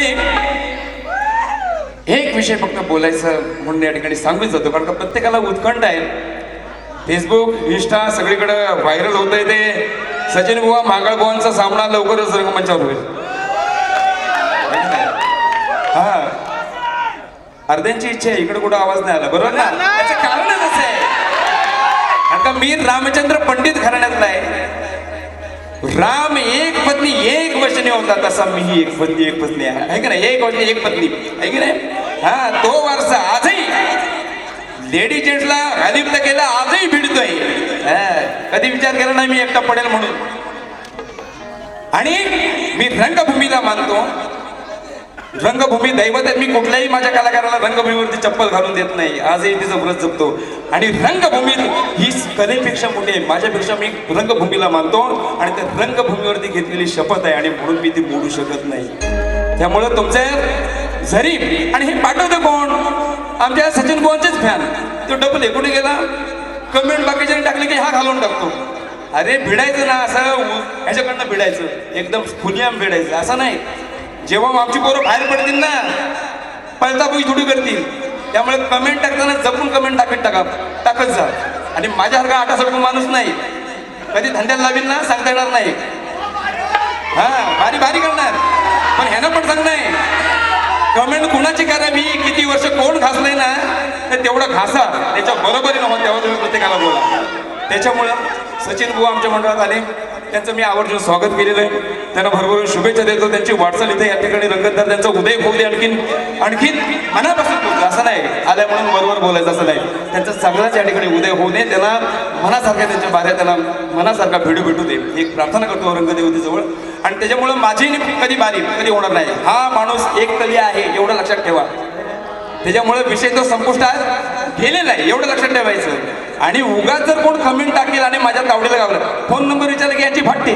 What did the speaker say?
आणि एक विषय फक्त बोलायचं म्हणून या ठिकाणी सांगून जातो, कारण का प्रत्येकाला उत्कंठ आहे. फेसबुक, इंस्टा सगळीकडे व्हायरल होत आहे ते सचिन बुवा मांगळ बुवांचा सामना लवकरच रंगमंचावर होईल. हा, अर्ध्यांची इच्छा आहे, इकडे कुठं आवाज नाही आला, बरोबर ना? त्याचं कारणच असं आहे, कारण का मीर रामचंद्र पंडित घराण्यातला आहे. राम एक पत्नी एक वचने होता, तसा मी एक पत्नी आहे की नाही? एक वचने एक पत्नी आहे की नाही? हा, तो वारसा आजही लेडी जेंट्सला अलिप्त केला, आजही भिडतोय. कधी विचार केला नाही मी एकटा पडेल म्हणून. आणि मी रंगभूमीला मानतो, रंगभूमी दैवत आहे. मी कुठल्याही माझ्या कलाकाराला रंगभूमीवरती चप्पल घालून देत नाही, आजही तिचं व्रत जपतो. आणि रंगभूमी ही कलेपेक्षा मोठी आहे, माझ्यापेक्षा मी रंगभूमीला मानतो आणि त्या रंगभूमीवरती घेतलेली शपथ आहे आणि म्हणून मी ती मोडू शकत नाही. त्यामुळं तुमचे जरी, आणि हे पाठवतं कोण? आमच्या सचिन बुवांचेच फॅन. तो डबल कुठे गेला? कमेंट बाकीच्याने टाकले की हा घालून टाकतो. अरे भिडायचं ना, असं ह्याच्याकडनं भिडायचं, एकदम खुनियाम भिडायचं असं नाही. जेव्हा आमची पोरं बाहेर पडतील ना, पळतापुई थोडी करतील. त्यामुळे कमेंट टाकताना जपून कमेंट टाकत जा. आणि माझ्यासारखा आटासारखा माणूस नाही, कधी धंद्याला लावील ना सांगता येणार नाही. हा, भारी भारी करणार, पण ह्यानं पण सांग नाही. कमेंट कुणाची करावी, किती वर्ष कोण घासलंय ना, तर तेवढं घासा, त्याच्या बरोबरीनं हो, तेव्हा तुम्ही प्रत्येकाला बोला. त्याच्यामुळं सचिन बुवा आमच्या मंडळात आले, त्यांचं मी आवर्जून स्वागत केलेलं आहे. त्यांना भरभरून शुभेच्छा देतो. त्यांची वाटचाल इथे या ठिकाणी रंगतदार त्यांचा उदय होऊ दे. आणखीन मनापासून बोलतो, असं नाही आल्या म्हणून वरवर बोलायचं असं नाही. त्यांचा चांगलाच या ठिकाणी उदय होऊ दे, त्यांना मनासारख्या त्यांच्या बाऱ्या त्यांना मनासारखा भेटू दे, एक प्रार्थना करतो रंगदेवतेजवळ. आणि त्याच्यामुळं माझी कधी बारी कधी होणार नाही. हा माणूस एक कली आहे एवढं लक्षात ठेवा. त्याच्यामुळे विषय तो संपुष्टात गेलेला आहे एवढं लक्षात ठेवायचं. आणि उगाच जर कोण कमेंट टाकेल आणि माझ्या तावडीला गावलं, फोन नंबर विचारला की यांची फाटते.